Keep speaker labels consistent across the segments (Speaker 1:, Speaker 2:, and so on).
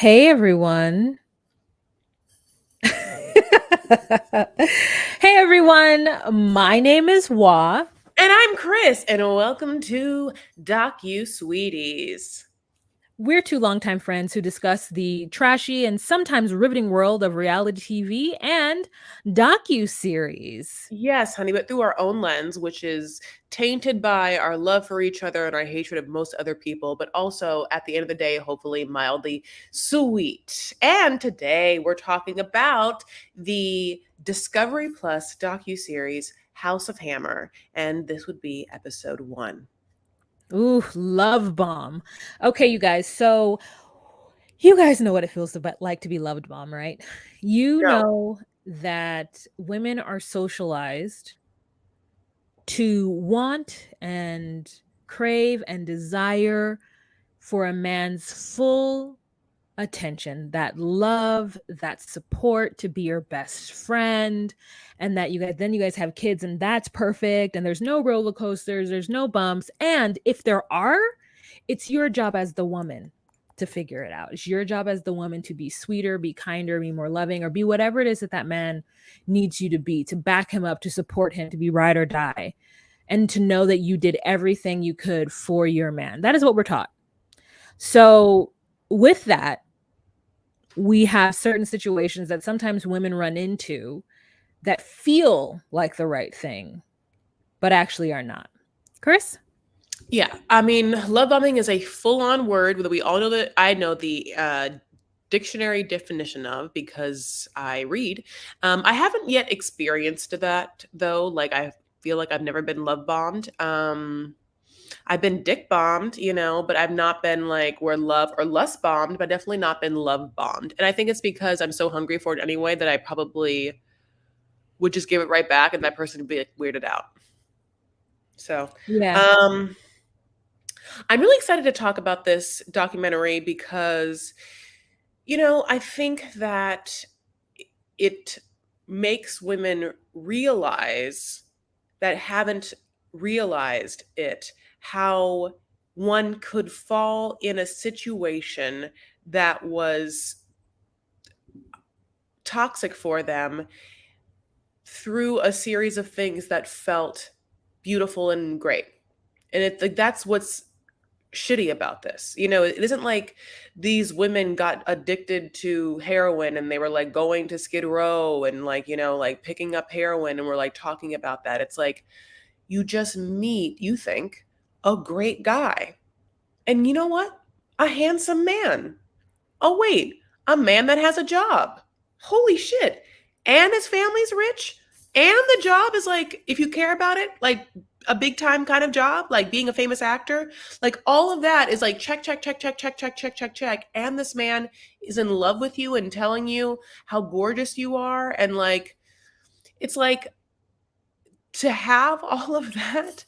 Speaker 1: Hey everyone. Hey everyone. My name is Wa.
Speaker 2: And I'm Chris, and welcome to Docu Sweeties.
Speaker 1: We're two longtime friends who discuss the trashy and sometimes riveting world of reality TV and docu-series.
Speaker 2: Yes, honey, but through our own lens, which is tainted by our love for each other and our hatred of most other people, but also at the end of the day, hopefully mildly sweet. And today we're talking about the Discovery Plus docu-series House of Hammer, and this would be episode 1.
Speaker 1: Ooh, love bomb. Okay, you guys. So you guys know what it feels like to be loved bomb, right? You
Speaker 2: No.
Speaker 1: know that women are socialized to want and crave and desire for a man's full attention, that love, that support, to be your best friend, and that you guys have kids and that's perfect, and there's no roller coasters, there's no bumps, and if there are, it's your job as the woman to figure it out. It's your job as the woman to be sweeter, be kinder, be more loving, or be whatever it is that that man needs you to be, to back him up, to support him, to be ride or die, and to know that you did everything you could for your man. That is what we're taught. So with that, we have certain situations that sometimes women run into that feel like the right thing, but actually are not. Chris?
Speaker 2: Yeah, I mean, love bombing is a full-on word that we all know that I know the dictionary definition of because I read. I haven't yet experienced that though. Like I feel like I've never been love bombed. I've been dick bombed, but I've not been like where love or lust bombed, but definitely not been love bombed. And I think it's because I'm so hungry for it anyway that I probably would just give it right back, and that person would be like weirded out. So,
Speaker 1: Yeah.
Speaker 2: um, I'm really excited to talk about this documentary because, I think that it makes women realize that haven't realized it, how one could fall in a situation that was toxic for them through a series of things that felt beautiful and great. And it's like that's what's shitty about this. It isn't like these women got addicted to heroin and they were like going to Skid Row and like, like picking up heroin and we're like talking about that. It's like you just meet, you think, a great guy. And you know what? A handsome man. Oh, wait, a man that has a job. Holy shit. And his family's rich. And the job is like, if you care about it, like a big time kind of job, like being a famous actor, like all of that is like check, check, check, check, check, check, check, check, check. And this man is in love with you and telling you how gorgeous you are. And like, it's like to have all of that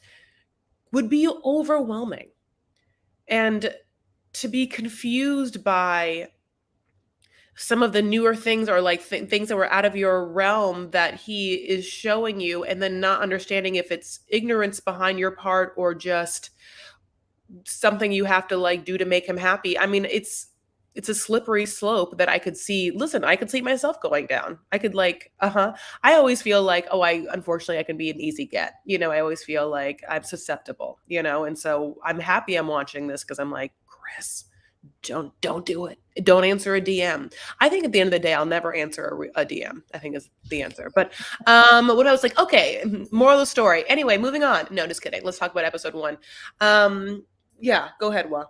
Speaker 2: would be overwhelming. And to be confused by some of the newer things or like things that were out of your realm that he is showing you and then not understanding if it's ignorance behind your part or just something you have to like do to make him happy. I mean, it's a slippery slope that I could see. Listen, I could see myself going down. I could like, I always feel like, oh, I unfortunately I can be an easy get. I always feel like I'm susceptible, and so I'm happy I'm watching this because I'm like, Chris, don't do it. Don't answer a DM. I think at the end of the day, I'll never answer a DM. I think is the answer. But what I was like, okay, moral of the story. Anyway, moving on. No, just kidding. Let's talk about episode 1. Yeah, go ahead, Wa.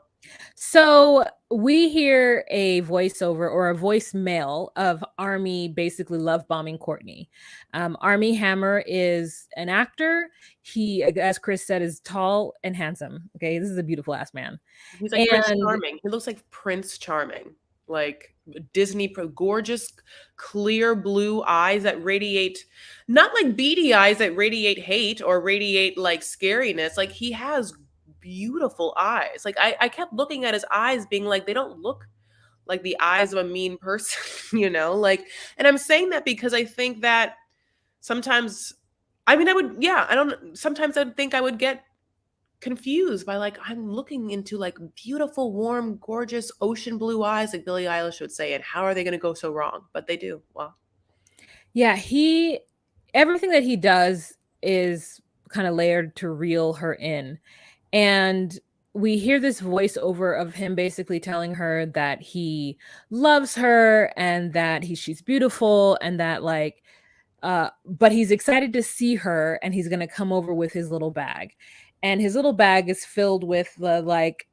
Speaker 1: So we hear a voiceover or a voicemail of Army basically love bombing Courtney. Army Hammer is an actor. He, as Chris said, is tall and handsome. Okay, this is a beautiful ass man.
Speaker 2: He's like Prince
Speaker 1: And
Speaker 2: Charming. He looks like Prince Charming, like Disney gorgeous, clear blue eyes that radiate, not like beady eyes that radiate hate or radiate like scariness. Like he has beautiful eyes. Like I kept looking at his eyes, being like, they don't look like the eyes of a mean person, Like, and I'm saying that because I think that sometimes, I mean, I would, yeah, I don't. Sometimes I would think I would get confused by like I'm looking into like beautiful, warm, gorgeous ocean blue eyes, like Billie Eilish would say, and how are they going to go so wrong? But they do. Well,
Speaker 1: Yeah, he everything that he does is kind of layered to reel her in. And we hear this voiceover of him basically telling her that he loves her and that she's beautiful and that like but he's excited to see her and he's going to come over with his little bag. And his little bag is filled with the like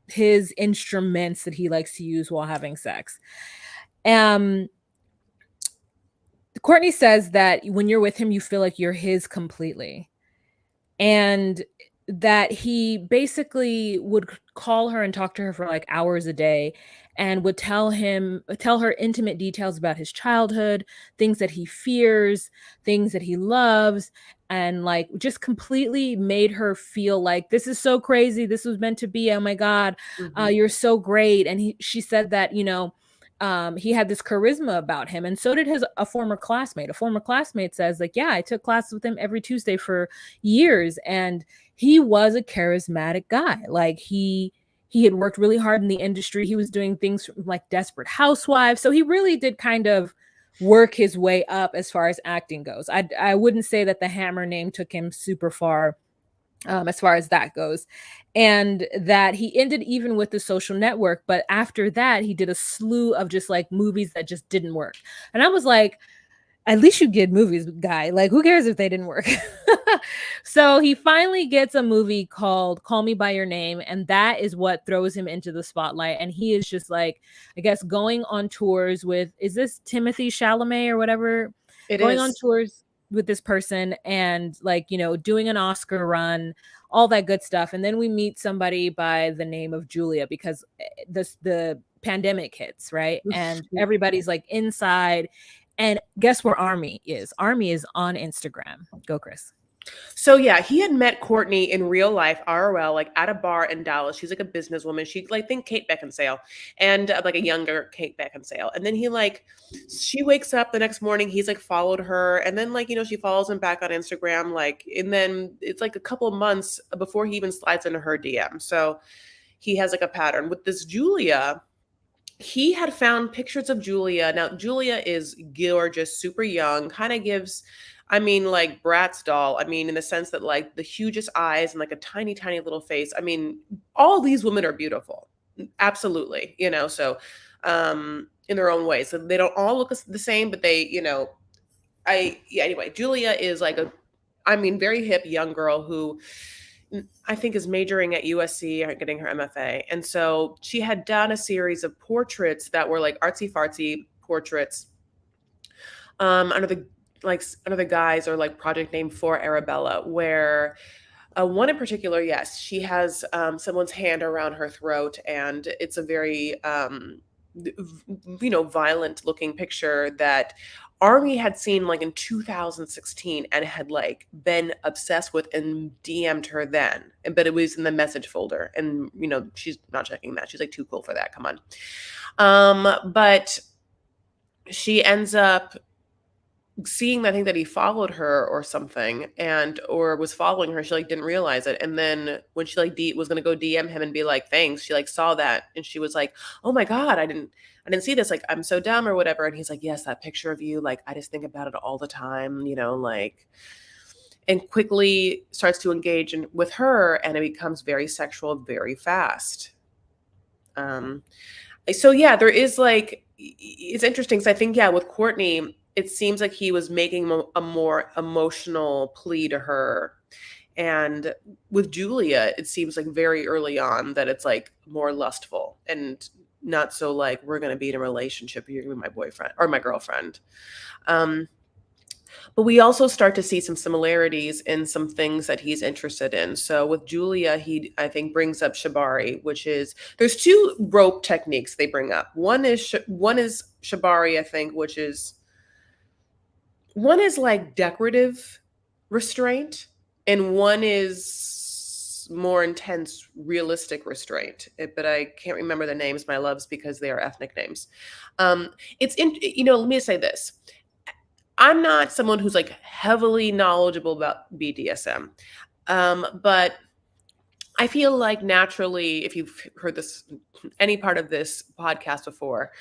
Speaker 1: his instruments that he likes to use while having sex. Um Courtney says that when you're with him you feel like you're his completely. And that he basically would call her and talk to her for like hours a day and would tell her intimate details about his childhood, things that he fears, things that he loves, and like just completely made her feel like this is so crazy, this was meant to be, oh my god,
Speaker 2: hmm
Speaker 1: you're so great. And she said that he had this charisma about him, and so did his a former classmate. A former classmate says like, yeah, I took classes with him every Tuesday for years, and he was a charismatic guy. Like he had worked really hard in the industry. He was doing things like Desperate Housewives, so he really did kind of work his way up as far as acting goes. I wouldn't say that the Hammer name took him super far, as far as that goes. And that he ended even with The Social Network, but after that he did a slew of just like movies that just didn't work. And I was like, at least you get movies, guy. Like, who cares if they didn't work? So he finally gets a movie called Call Me by Your Name, and that is what throws him into the spotlight. And he is just like, I guess, going on tours with, is this Timothy Chalamet or whatever?
Speaker 2: it
Speaker 1: Going on
Speaker 2: is.
Speaker 1: tours with this person and like, doing an Oscar run, all that good stuff. And then we meet somebody by the name of Julia because the pandemic hits, right? And everybody's like inside. And guess where Army is? Army is on Instagram. Go, Chris.
Speaker 2: So yeah, he had met Courtney in real life, ROL, like at a bar in Dallas. She's like a businesswoman. She like think Kate Beckinsale, and like a younger Kate Beckinsale. And then he like, she wakes up the next morning. He's like followed her, and then like she follows him back on Instagram. Like, and then it's like a couple of months before he even slides into her DM. So he has like a pattern with this Julia. He had found pictures of Julia. Now, Julia is gorgeous, super young, kind of gives, I mean, like Bratz doll. I mean, in the sense that like the hugest eyes and like a tiny, tiny little face. I mean, all these women are beautiful. Absolutely. So in their own ways. So they don't all look the same, but they, yeah, anyway, Julia is like I mean, very hip young girl who I think is majoring at USC, getting her MFA. And so she had done a series of portraits that were like artsy fartsy portraits under the guise or like project name For Arabella, where one in particular, yes, she has someone's hand around her throat, and it's a very violent looking picture that Army had seen like in 2016 and had like been obsessed with and DM'd her then, but it was in the message folder, and she's not checking that. She's like too cool for that. Come on. But she ends up seeing, I think, that he followed her or something, and or was following her. She like didn't realize it, and then when she like was gonna go DM him and be like thanks, she like saw that and she was like, oh my god, I didn't see this, like I'm so dumb or whatever. And he's like, yes, that picture of you, like I just think about it all the time, like, and quickly starts to engage with her, and it becomes very sexual very fast. So yeah, there is like, it's interesting because I think, yeah, with Courtney, it seems like he was making a more emotional plea to her. And with Julia, it seems like very early on that it's like more lustful and not so like, we're going to be in a relationship, you're going to be my boyfriend or my girlfriend. But we also start to see some similarities in some things that he's interested in. So with Julia, he, I think, brings up shibari, which is, there's two rope techniques they bring up. One is shibari, I think, which is, one is like decorative restraint, and one is more intense, realistic restraint. But I can't remember the names, my loves, because they are ethnic names. It's in, let me say this. I'm not someone who's like heavily knowledgeable about BDSM. But I feel like naturally, if you've heard this, any part of this podcast before,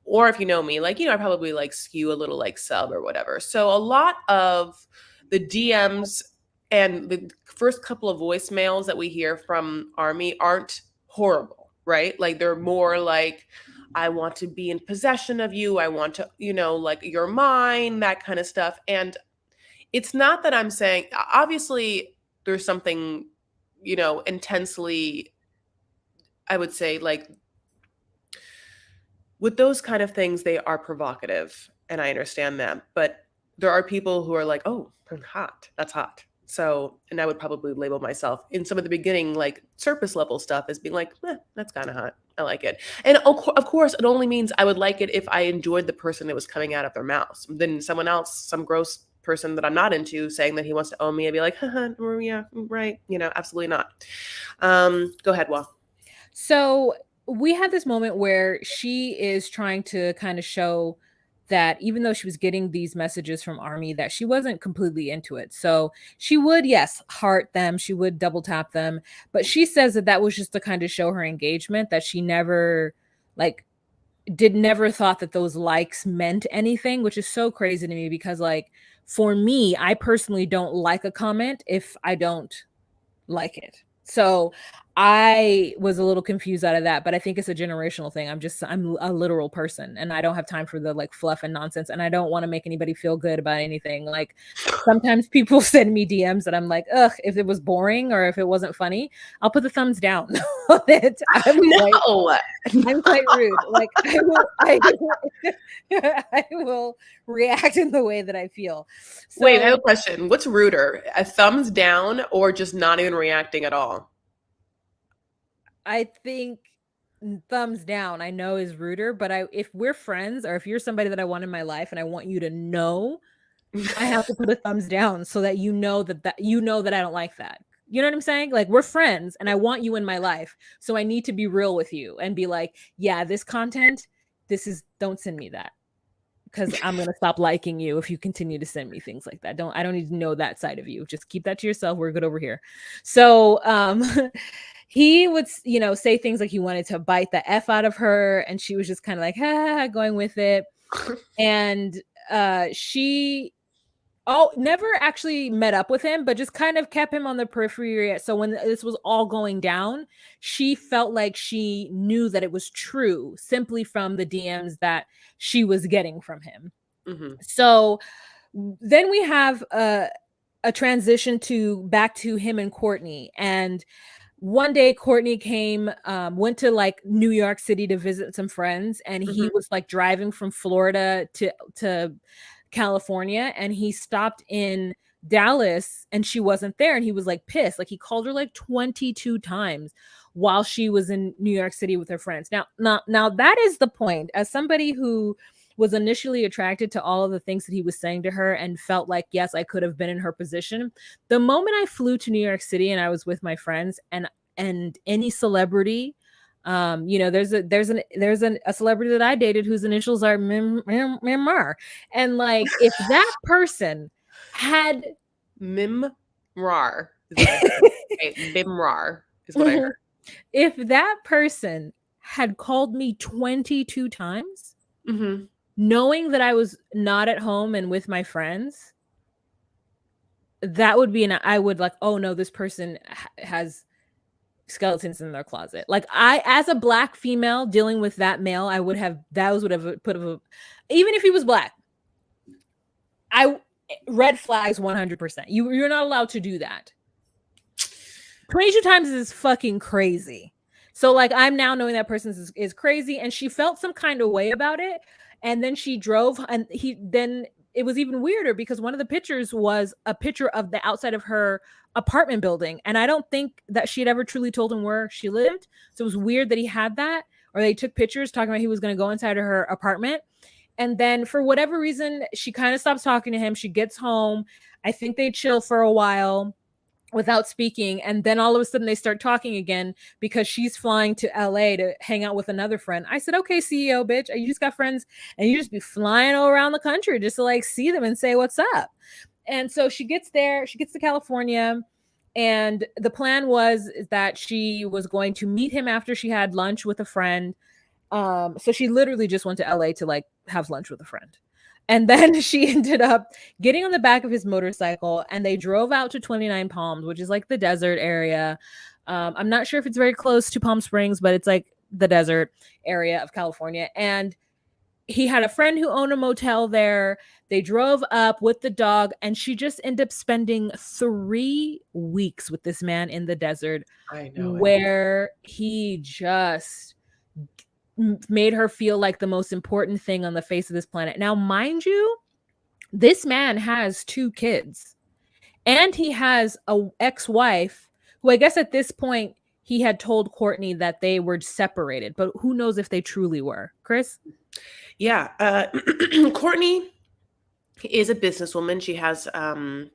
Speaker 2: or if you know me, like, I probably like skew a little like sub or whatever. So a lot of the DMs and the first couple of voicemails that we hear from Army aren't horrible, right? Like they're more like, I want to be in possession of you. I want to, like you're mine, that kind of stuff. And it's not that I'm saying, obviously, there's something, intensely, I would say, like with those kind of things, they are provocative, and I understand that. But there are people who are like, oh, hot, that's hot. So, and I would probably label myself in some of the beginning, like surface level stuff, as being like, that's kind of hot. I like it. And of course, it only means I would like it if I enjoyed the person that was coming out of their mouth. Then someone else, some gross person that I'm not into, saying that he wants to own me, I'd be like, haha, yeah, right. Absolutely not. Go ahead, Wa.
Speaker 1: So we had this moment where she is trying to kind of show that even though she was getting these messages from Army, that she wasn't completely into it. So she would, yes, heart them, she would double tap them, but she says that that was just to kind of show her engagement, that she never like never thought that those likes meant anything, which is so crazy to me because like for me, I personally don't like a comment if I don't like it. So I was a little confused out of that, but I think it's a generational thing. I'm a literal person and I don't have time for the like fluff and nonsense. And I don't want to make anybody feel good about anything. Like sometimes people send me DMs that I'm like, ugh, if it was boring or if it wasn't funny, I'll put the thumbs down on it.
Speaker 2: No.
Speaker 1: I'm quite rude. Like I will react in the way that I feel. So,
Speaker 2: Wait, I have a question. What's ruder? A thumbs down or just not even reacting at all?
Speaker 1: I think thumbs down I know is ruder, but if we're friends or if you're somebody that I want in my life and I want you to know, I have to put a thumbs down so that you know that I don't like that. You know what I'm saying? Like we're friends and I want you in my life. So I need to be real with you and be like, yeah, this content, don't send me that. Because I'm gonna stop liking you if you continue to send me things like that. I don't need to know that side of you. Just keep that to yourself. We're good over here. So he would, say things like he wanted to bite the F out of her, and she was just kind of like, going with it. And she never actually met up with him, but just kind of kept him on the periphery. So when this was all going down, she felt like she knew that it was true simply from the DMs that she was getting from him.
Speaker 2: Mm-hmm.
Speaker 1: So then we have a transition back to him and Courtney. And one day Courtney went to like New York City to visit some friends, and he was like driving from Florida to California, and he stopped in Dallas and she wasn't there, and he was like pissed. Like he called her like 22 times while she was in New York City with her friends. Now that is the point. As somebody who was initially attracted to all of the things that he was saying to her and felt like, yes, I could have been in her position. The moment I flew to New York City and I was with my friends, and any celebrity, there's a celebrity that I dated whose initials are Mimrar. And like, if that person had
Speaker 2: Mimrar is what I heard. Okay, Mimrar is what I heard.
Speaker 1: If that person had called me 22 times, knowing that I was not at home and with my friends, that would be I would like, oh no, this person has skeletons in their closet. Like as a Black female dealing with that male, would have put even if he was Black, red flags 100%. You're not allowed to do that. 22 times is fucking crazy. So like I'm now knowing that person is crazy, and she felt some kind of way about it. And then she drove, and then it was even weirder because one of the pictures was a picture of the outside of her apartment building. And I don't think that she had ever truly told him where she lived. So it was weird that he had that, or they took pictures talking about he was going to go inside of her apartment. And then for whatever reason, she kind of stops talking to him. She gets home. I think they chill for a while without speaking, and then all of a sudden they start talking again because she's flying to LA to hang out with another friend. I said, okay, CEO bitch, you just got friends and you just be flying all around the country just to like see them and say what's up. And so she gets there, she gets to California, And the plan was is that she was going to meet him after she had lunch with a friend. So she literally just went to LA to like have lunch with a friend. And then she ended up getting on the back of his motorcycle and they drove out to 29 Palms, which is like the desert area. I'm not sure if it's very close to Palm Springs, but it's like the desert area of California. And he had a friend who owned a motel there. They drove up with the dog, and she just ended up spending 3 weeks with this man in the desert,
Speaker 2: I know it.
Speaker 1: where he just made her feel like the most important thing on the face of this planet. Now, mind you, this man has 2 kids, and he has a ex-wife who I guess at this point he had told Courtney that they were separated, but who knows if they truly were. Chris?
Speaker 2: Yeah. Courtney is a businesswoman. She has an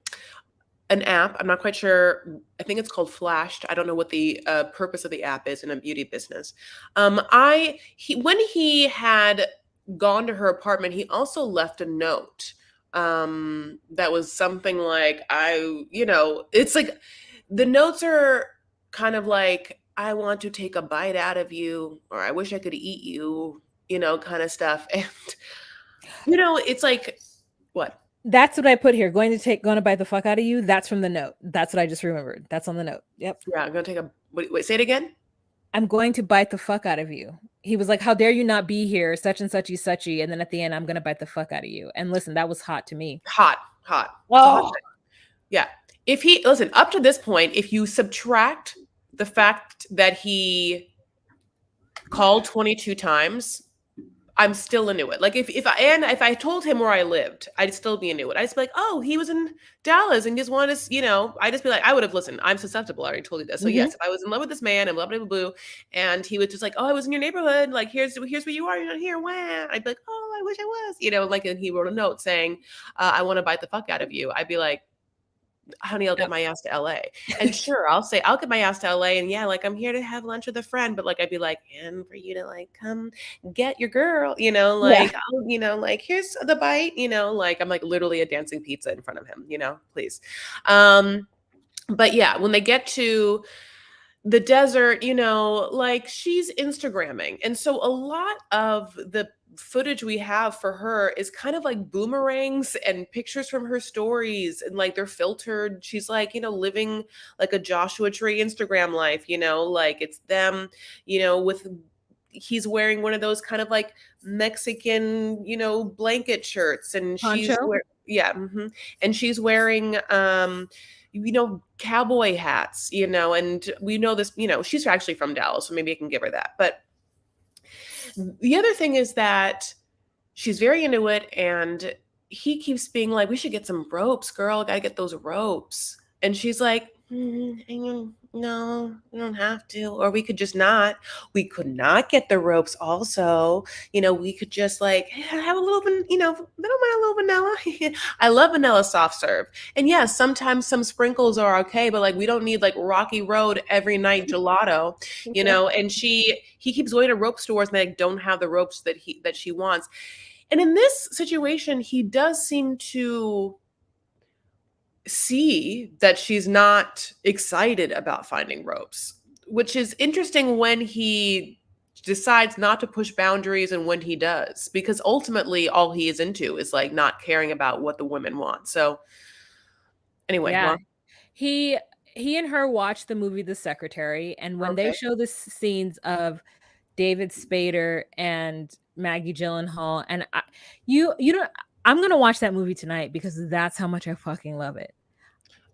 Speaker 2: app. I'm not quite sure. I think it's called Flashed. I don't know what the purpose of the app is in a beauty business. When he had gone to her apartment, he also left a note that was something like, it's like the notes are kind of like, I want to take a bite out of you, or I wish I could eat you, kind of stuff. And, it's like, what?
Speaker 1: That's what I put here. Going to bite the fuck out of you. That's from the note. That's what I just remembered. That's on the note. Yep.
Speaker 2: Yeah, I'm going to take wait, say it again.
Speaker 1: I'm going to bite the fuck out of you. He was like, how dare you not be here? Such and suchy suchy. And then at the end, I'm going to bite the fuck out of you. And listen, that was hot to me.
Speaker 2: Hot, hot. It's a hot
Speaker 1: Oh,
Speaker 2: thing. Yeah. Listen, up to this point, if you subtract the fact that he called 22 times, I'm still into it. Like if I told him where I lived, I'd still be into it. I'd just be like, oh, he was in Dallas and just wanted to, I'd just be like, I would have listened. I'm susceptible. I already told you that. So yes, if I was in love with this man and blah blah blah blah, and he was just like, oh, I was in your neighborhood. Like here's where you are. You're not here. Wah. I'd be like, oh, I wish I was. Like, and he wrote a note saying, I want to bite the fuck out of you. I'd be like, honey, I'll get my ass to LA. And sure, I'll say, I'll get my ass to LA. And yeah, like I'm here to have lunch with a friend. But like, I'd be like, and for you to like come get your girl, like,
Speaker 1: yeah.
Speaker 2: like here's the bite, like I'm like literally a dancing pizza in front of him, please. But yeah, when they get to the desert, like she's Instagramming. And so a lot of the footage we have for her is kind of like boomerangs and pictures from her stories, and like they're filtered. She's like, living like a Joshua Tree Instagram life, like it's them, with he's wearing one of those kind of like Mexican, blanket shirts, and
Speaker 1: Poncho?
Speaker 2: and she's wearing cowboy hats, and we know this, she's actually from Dallas, so maybe I can give her that. But the other thing is that she's very into it, and he keeps being like, we should get some ropes, girl. Gotta get those ropes. And she's like, no, you don't have to. Or we could just not. We could not get the ropes also. We could just like have a little bit, they don't mind a little vanilla. I love vanilla soft serve. And yeah, sometimes some sprinkles are okay, but like we don't need like Rocky Road every night gelato, and he keeps going to rope stores and they don't have the ropes that she wants. And in this situation, he does seem to see that she's not excited about finding ropes, which is interesting when he decides not to push boundaries and when he does, because ultimately all he is into is like not caring about what the women want. So anyway,
Speaker 1: Yeah.
Speaker 2: well,
Speaker 1: He and her watched the movie The Secretary, and when they
Speaker 2: okay.
Speaker 1: show the scenes of David Spader and Maggie Gyllenhaal, and you know, I'm gonna watch that movie tonight because that's how much I fucking love it.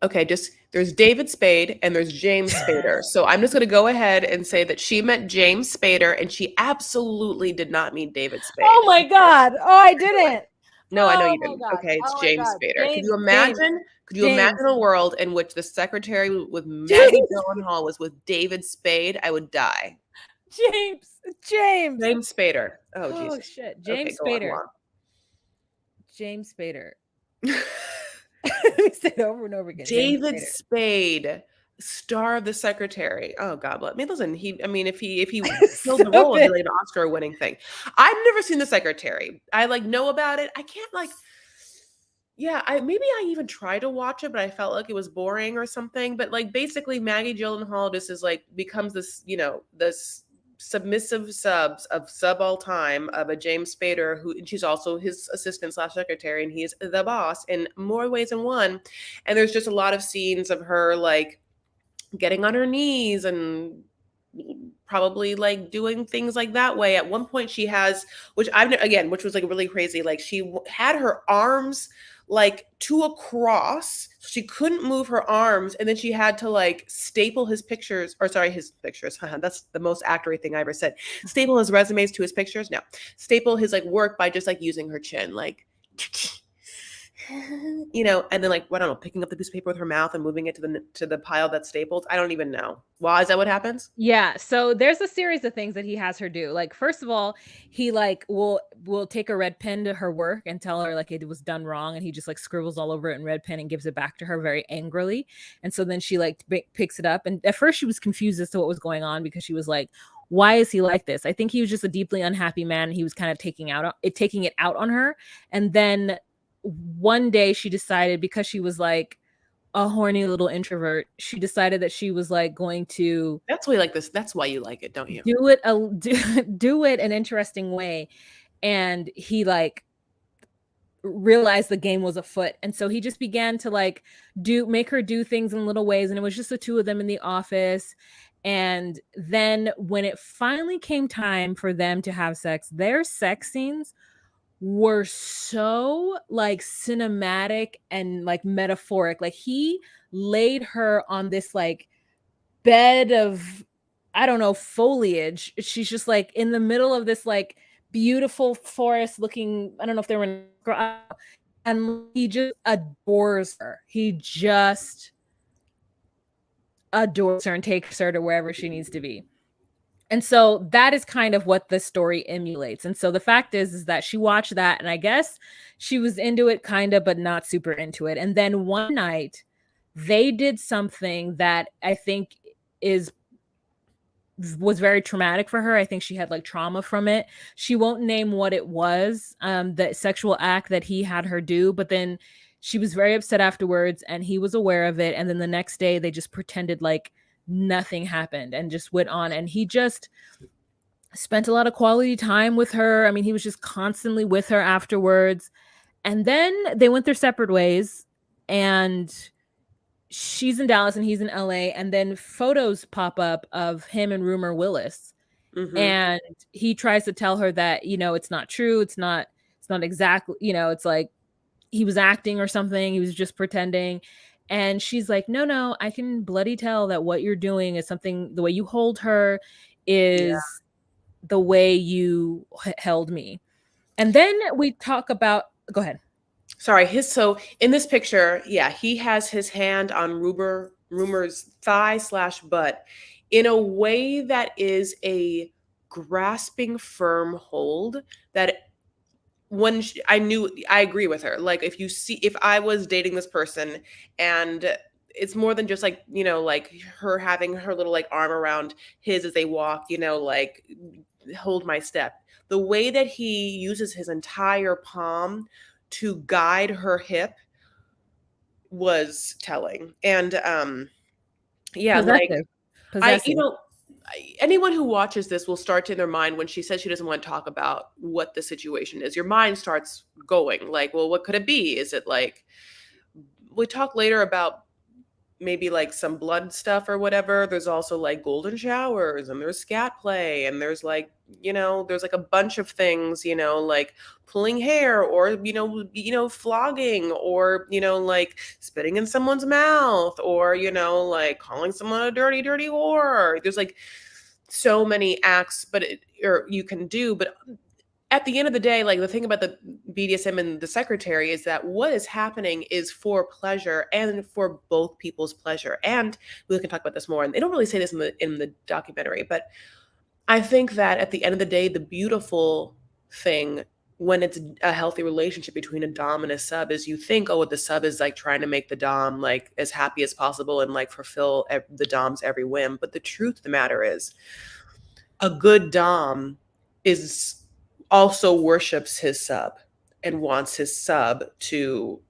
Speaker 2: Okay, just there's David Spade and there's James Spader. So I'm just going to go ahead and say that she met James Spader and she absolutely did not meet David Spade.
Speaker 1: Oh my god! Oh, I didn't.
Speaker 2: No, I know
Speaker 1: Oh
Speaker 2: you
Speaker 1: my
Speaker 2: didn't.
Speaker 1: god!
Speaker 2: Okay, it's
Speaker 1: Oh my
Speaker 2: James
Speaker 1: god!
Speaker 2: Spader. Could
Speaker 1: James,
Speaker 2: you
Speaker 1: James,
Speaker 2: imagine? Could you
Speaker 1: James,
Speaker 2: imagine a world in which the secretary with Maggie
Speaker 1: James,
Speaker 2: Gyllenhaal was with David Spade? I would die.
Speaker 1: James, James.
Speaker 2: James Spader. Oh
Speaker 1: Oh
Speaker 2: Jesus.
Speaker 1: shit,
Speaker 2: Okay,
Speaker 1: James
Speaker 2: go on,
Speaker 1: Spader.
Speaker 2: go
Speaker 1: James Spader.
Speaker 2: on.
Speaker 1: Let me say it over and over again. James
Speaker 2: David
Speaker 1: Spader.
Speaker 2: Spade, star of The Secretary. Oh God, I mean, listen. If he killed the
Speaker 1: Stop
Speaker 2: role, it'd be
Speaker 1: it.
Speaker 2: like an Oscar-winning thing. I've never seen The Secretary. I like know about it. I can't like. Yeah, I maybe I even tried to watch it, but I felt like it was boring or something. But like basically Maggie Gyllenhaal just is like becomes this, this submissive sub all time of a James Spader who, and she's also his assistant slash secretary, and he's the boss in more ways than one. And there's just a lot of scenes of her like getting on her knees and probably like doing things like that way. At one point she has, which again, which was like really crazy, like she had her arms like to a cross, so she couldn't move her arms, and then she had to like staple his pictures, or sorry, his pictures. That's the most actory thing I ever said. Staple his resumes to his pictures. No, staple his like work by just like using her chin, like and then like I don't know, picking up the piece of paper with her mouth and moving it to the pile that's stapled. I don't even know. Why is that what happens?
Speaker 1: Yeah, so there's a series of things that he has her do. Like, first of all, he like will take a red pen to her work and tell her like it was done wrong, and he just like scribbles all over it in red pen and gives it back to her very angrily. And so then she like picks it up, and at first she was confused as to what was going on because she was like, "Why is he like this?" I think he was just a deeply unhappy man, and he was kind of taking it out on her. And then one day she decided, because she was like a horny little introvert, she decided that she was like going to
Speaker 2: That's why you like this. That's why you like it, don't you?
Speaker 1: do it an interesting way. And he like realized the game was afoot, and so he just began to like make her do things in little ways, and it was just the two of them in the office. And then when it finally came time for them to have sex, their sex scenes were so like cinematic and like metaphoric. Like he laid her on this like bed of, I don't know, foliage. She's just like in the middle of this like beautiful forest looking, I don't know if they were in, and he just adores her. He just adores her and takes her to wherever she needs to be. And so that is kind of what the story emulates. And so the fact is that she watched that, and I guess she was into it kind of, but not super into it. And then one night they did something that I think is was very traumatic for her. I think she had like trauma from it. She won't name what it was, the sexual act that he had her do, but then she was very upset afterwards, and he was aware of it. And then the next day they just pretended like nothing happened and just went on. And he just spent a lot of quality time with her. I mean, he was just constantly with her afterwards. And then they went their separate ways, and she's in Dallas and he's in LA. And then photos pop up of him and Rumor Willis.
Speaker 2: Mm-hmm.
Speaker 1: And he tries to tell her that, it's not true. It's not exactly, it's like he was acting or something. He was just pretending. And she's like, no, no, I can bloody tell that what you're doing is something, the way you hold her
Speaker 2: Yeah.
Speaker 1: is the way you held me. And then we talk about, go ahead.
Speaker 2: Sorry, his so in this picture, yeah, he has his hand on Rumor's thigh slash butt in a way that is a grasping, firm hold that I knew I agree with her. Like if I was dating this person and it's more than just like, like her having her little like arm around his as they walk, like hold my step. The way that he uses his entire palm to guide her hip was telling. And yeah, like
Speaker 1: Possessive.
Speaker 2: I
Speaker 1: Possessive.
Speaker 2: anyone who watches this will start to in their mind when she says she doesn't want to talk about what the situation is. Your mind starts going like, well, what could it be? Is it like we talk later about maybe like some blood stuff or whatever. There's also like golden showers and there's scat play and there's like, there's like a bunch of things, like pulling hair or, flogging or, like spitting in someone's mouth or, like calling someone a dirty, dirty whore. There's like so many acts, or you can do, but at the end of the day, like the thing about the BDSM and the secretary is that what is happening is for pleasure and for both people's pleasure. And we can talk about this more. And they don't really say this in the documentary, but I think that at the end of the day, the beautiful thing when it's a healthy relationship between a dom and a sub is you think, oh, the sub is like trying to make the dom like as happy as possible and like fulfill the dom's every whim. But the truth of the matter is, a good dom is also worships his sub and wants his sub to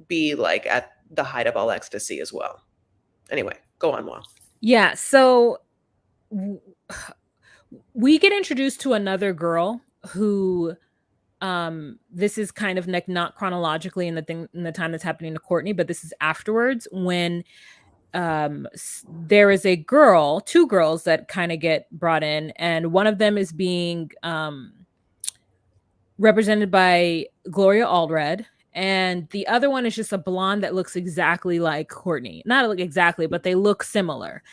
Speaker 2: be like at the height of all ecstasy as well. Anyway, go on, Wall.
Speaker 1: Yeah, so w- we get introduced to another girl who this is kind of like not chronologically in the time that's happening to Courtney, but this is afterwards when there is a girl, two girls that kind of get brought in, and one of them is being represented by Gloria Allred, and the other one is just a blonde that looks exactly like Courtney. Not like exactly, but they look similar.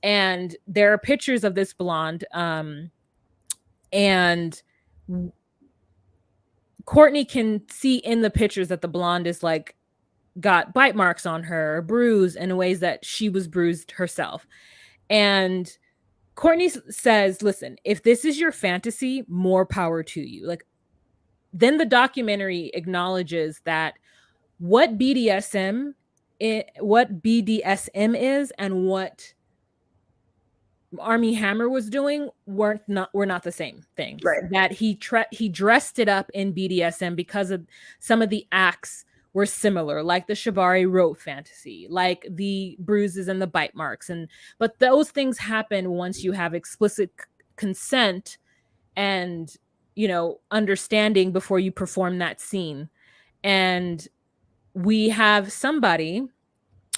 Speaker 1: And there are pictures of this blonde, and Courtney can see in the pictures that the blonde is like got bite marks on her, bruised in ways that she was bruised herself. And Courtney says, "Listen, if this is your fantasy, more power to you." Like, then the documentary acknowledges that what what BDSM is and what Army Hammer was doing were not the same things.
Speaker 2: Right.
Speaker 1: That he dressed it up in BDSM because of some of the acts were similar, like the shibari rope fantasy, like the bruises and the bite marks, and but those things happen once you have explicit consent and understanding before you perform that scene. And we have somebody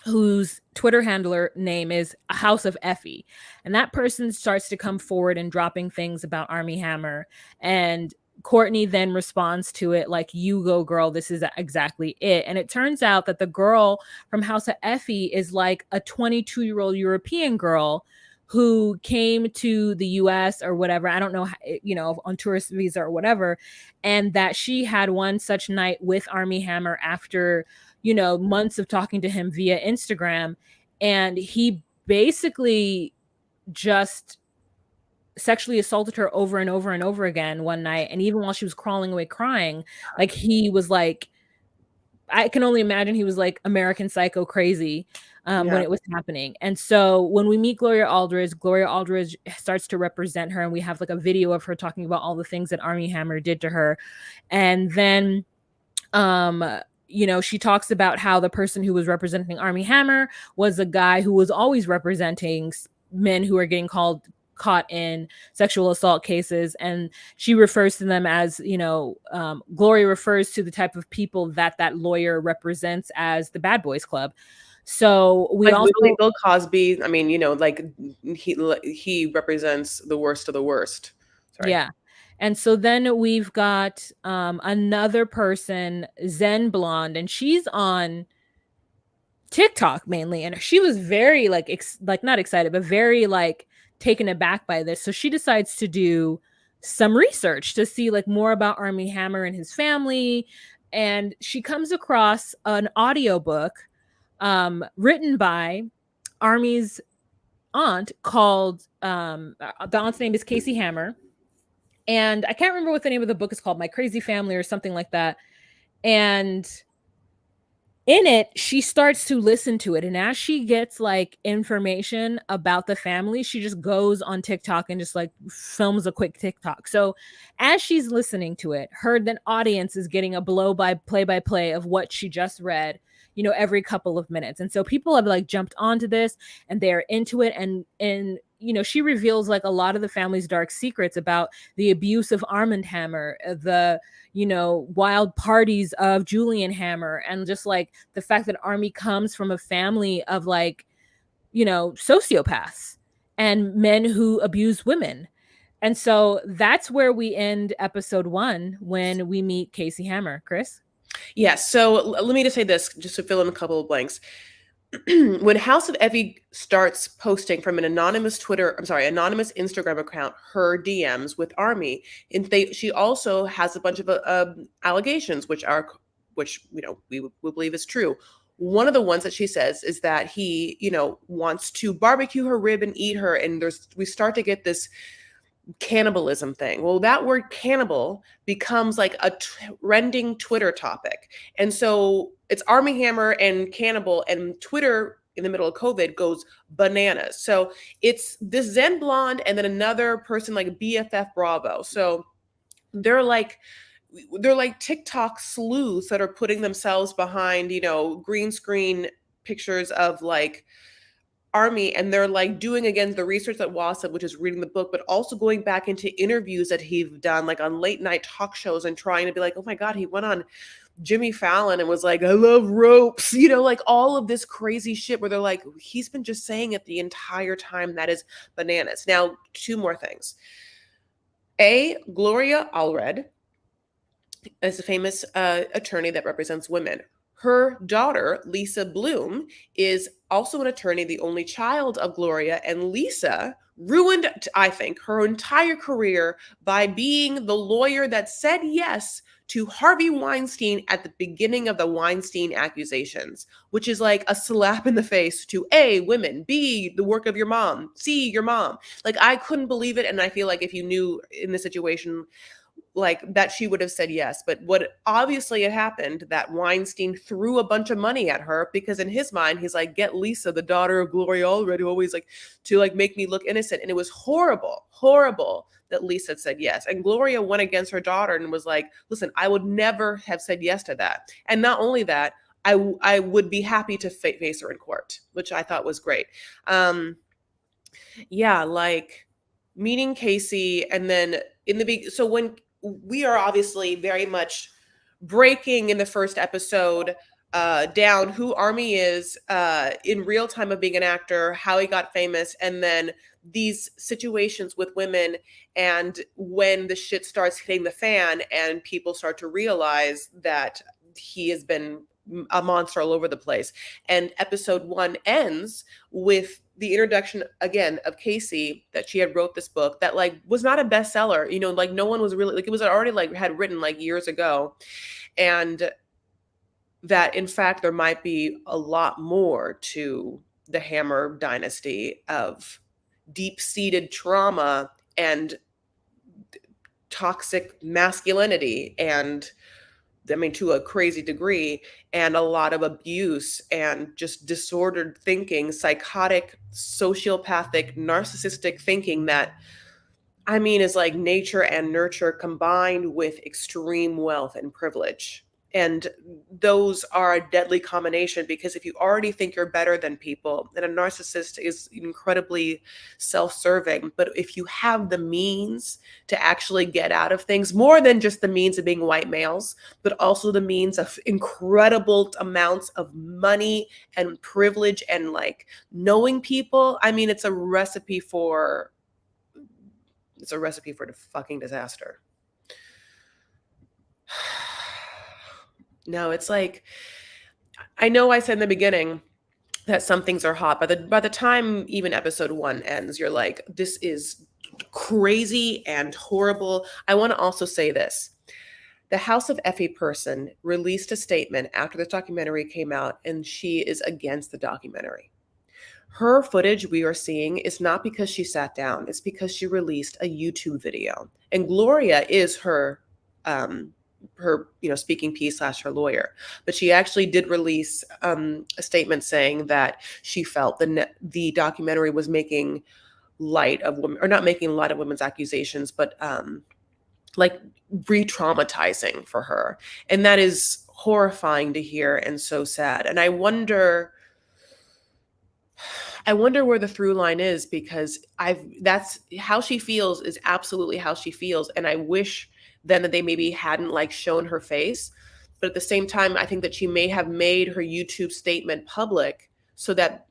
Speaker 1: whose Twitter handler name is House of Effie. And that person starts to come forward and dropping things about Army Hammer. And Courtney then responds to it like, "You go, girl, this is exactly it." And it turns out that the girl from House of Effie is like a 22-year-old European girl who came to the US or whatever. I don't know, on tourist visa or whatever. And that she had one such night with Army Hammer after months of talking to him via Instagram. And he basically just sexually assaulted her over and over and over again one night. And even while she was crawling away crying, like he was like, I can only imagine he was like American Psycho crazy when
Speaker 2: Yeah.
Speaker 1: it was happening. And so when we meet Gloria Aldridge starts to represent her, and we have like a video of her talking about all the things that Army Hammer did to her. And then she talks about how the person who was representing Army Hammer was a guy who was always representing men who are getting caught in sexual assault cases. And she refers to them as, Gloria refers to the type of people that lawyer represents as the Bad Boys Club. So we
Speaker 2: Like
Speaker 1: also,
Speaker 2: literally Bill Cosby. I mean, like he represents the worst of the worst. Sorry.
Speaker 1: yeah. And so then we've got another person, Zen Blonde, and she's on TikTok mainly, and she was very like like not excited, but very like taken aback by this. So she decides to do some research to see like more about Army Hammer and his family, and she comes across an audiobook written by Army's aunt called the aunt's name is Casey Hammer, and I can't remember what the name of the book is called, My Crazy Family or something like that. And in it, she starts to listen to it. And as she gets like information about the family, she just goes on TikTok and just like films a quick TikTok. So as she's listening to it, her then audience is getting a play by play of what she just read, every couple of minutes. And so people have like jumped onto this and they're into it. And she reveals like a lot of the family's dark secrets about the abuse of Armand Hammer, the wild parties of Julian Hammer, and just like the fact that Army comes from a family of like, sociopaths and men who abuse women. And so that's where we end episode 1 when we meet Casey Hammer. Chris?
Speaker 2: Yeah. So let me just say this, just to fill in a couple of blanks. When House of Effie starts posting from an anonymous anonymous Instagram account, her DMs with Army, and she also has a bunch of allegations, which we believe is true. One of the ones that she says is that he, wants to barbecue her rib and eat her, and we start to get this cannibalism thing. Well, that word cannibal becomes like a trending Twitter topic. And so it's Army Hammer and cannibal, and Twitter in the middle of COVID goes bananas. So it's this Zen Blonde and then another person like BFF Bravo. So they're like they're like TikTok sleuths that are putting themselves behind, green screen pictures of like army, and they're like doing again the research that Wallace said, which is reading the book, but also going back into interviews that he's done like on late night talk shows and trying to be like, oh my god, he went on Jimmy Fallon and was like, I love ropes, like all of this crazy shit where they're like, he's been just saying it the entire time. That is bananas. Now, two more things. Gloria Allred is a famous attorney that represents women. Her daughter, Lisa Bloom, is also an attorney, the only child of Gloria. And Lisa ruined, I think, her entire career by being the lawyer that said yes to Harvey Weinstein at the beginning of the Weinstein accusations, which is like a slap in the face to A, women, B, the work of your mom, C, your mom. Like, I couldn't believe it. And I feel like if you knew in the situation, like that, she would have said yes. But what obviously had happened, that Weinstein threw a bunch of money at her because in his mind he's like, get Lisa, the daughter of Gloria Allred, who always like to like make me look innocent. And it was horrible that Lisa said yes. And Gloria went against her daughter and was like, listen, I would never have said yes to that. And not only that, I would be happy to face her in court, which I thought was great. Yeah, like meeting Casey, and then in the big, so when we are obviously very much breaking in the first episode down who Army is in real time of being an actor, how he got famous, and then these situations with women, and when the shit starts hitting the fan and people start to realize that he has been a monster all over the place. And episode 1 ends with the introduction again of Casey, that she had wrote this book that like was not a bestseller, like no one was really like, it was already like had written like years ago, and that in fact there might be a lot more to the Hammer dynasty of deep-seated trauma and toxic masculinity, and I mean, to a crazy degree, and a lot of abuse and just disordered thinking, psychotic, sociopathic, narcissistic thinking that, I mean, is like nature and nurture combined with extreme wealth and privilege. And those are a deadly combination, because if you already think you're better than people, then a narcissist is incredibly self-serving. But if you have the means to actually get out of things, more than just the means of being white males, but also the means of incredible amounts of money and privilege and like knowing people, I mean, it's a recipe for the fucking disaster. No, it's like, I know I said in the beginning that some things are hot, but by the time even episode 1 ends, you're like, this is crazy and horrible. I want to also say this. The House of Effie person released a statement after the documentary came out, and she is against the documentary. Her footage we are seeing is not because she sat down, it's because she released a YouTube video. And Gloria is her speaking piece / her lawyer, but she actually did release a statement saying that she felt the documentary was making light of women, or not making light of women's accusations, but like re-traumatizing for her. And that is horrifying to hear and so sad. And I wonder where the through line is, because that's how she feels, is absolutely how she feels. And I wish then that they maybe hadn't like shown her face. But at the same time, I think that she may have made her YouTube statement public so that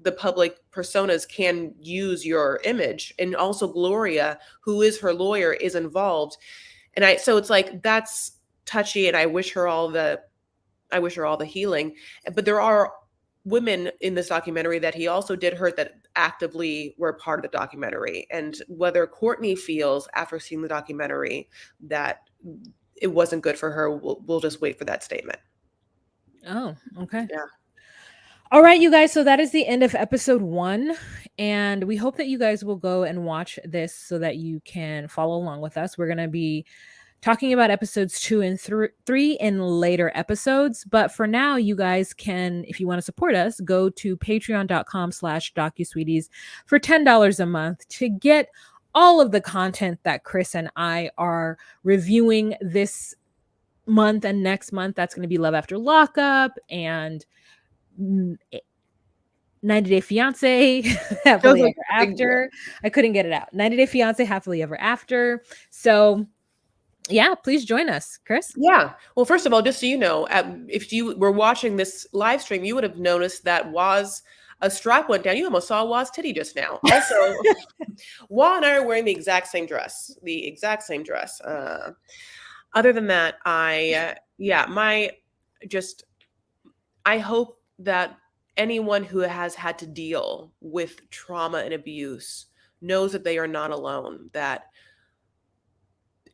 Speaker 2: the public personas can use your image. And also Gloria, who is her lawyer, is involved. And so it's like, that's touchy, and I wish her all the healing. But there are women in this documentary that he also did hurt that actively were part of the documentary. And whether Courtney feels after seeing the documentary that it wasn't good for her, we'll just wait for that statement.
Speaker 1: Oh, okay.
Speaker 2: Yeah.
Speaker 1: All right, you guys. So that is the end of episode 1. And we hope that you guys will go and watch this so that you can follow along with us. We're going to be talking about episodes 2 and 3 in later episodes. But for now, you guys can, if you want to support us, go to patreon.com/docusweeties for $10 a month to get all of the content that Chris and I are reviewing this month and next month, that's going to be Love After Lockup and 90 Day Fiance,
Speaker 2: Feels
Speaker 1: Happily
Speaker 2: like
Speaker 1: Ever
Speaker 2: a big deal.
Speaker 1: After. I couldn't get it out. 90 Day Fiance, Happily Ever After. So, yeah, please join us, Chris.
Speaker 2: Yeah. Well, first of all, just so you know, if you were watching this live stream, you would have noticed that Waz, a strap went down. You almost saw Waz titty just now. Also, Wa and I are wearing the exact same dress. The exact same dress. Other than that, yeah, just, I hope that anyone who has had to deal with trauma and abuse knows that they are not alone. That,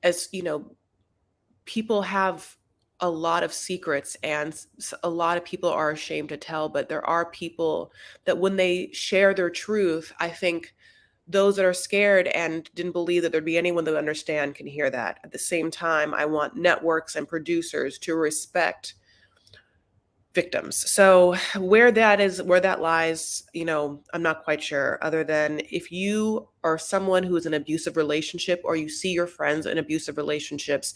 Speaker 2: as you know, people have a lot of secrets and a lot of people are ashamed to tell, but there are people that when they share their truth, I think those that are scared and didn't believe that there'd be anyone that would understand can hear that. At the same time, I want networks and producers to respect victims. So where that lies, I'm not quite sure, other than if you are someone who is in an abusive relationship or you see your friends in abusive relationships,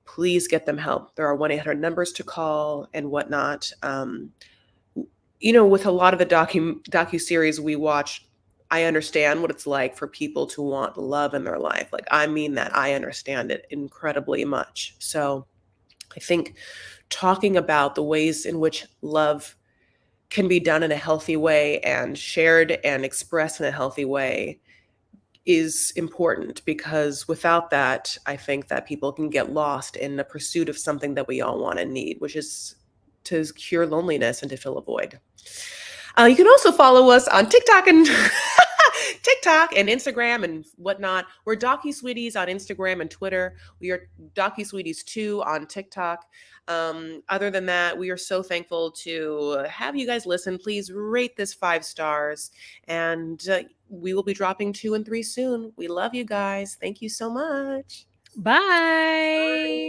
Speaker 2: please get them help. There are 1-800 numbers to call and whatnot. With a lot of the docu series we watch, I understand what it's like for people to want love in their life. Like, I mean that. I understand it incredibly much. So I think talking about the ways in which love can be done in a healthy way and shared and expressed in a healthy way is important, because without that, I think that people can get lost in the pursuit of something that we all want and need, which is to cure loneliness and to fill a void. You can also follow us on TikTok and TikTok and Instagram and whatnot. We're DocuSweeties on Instagram and Twitter. We are DocuSweeties 2 on TikTok. Other than that, we are so thankful to have you guys listen. Please rate this 5 stars, and we will be dropping 2 and 3 soon. We love you guys. Thank you so much.
Speaker 1: Bye.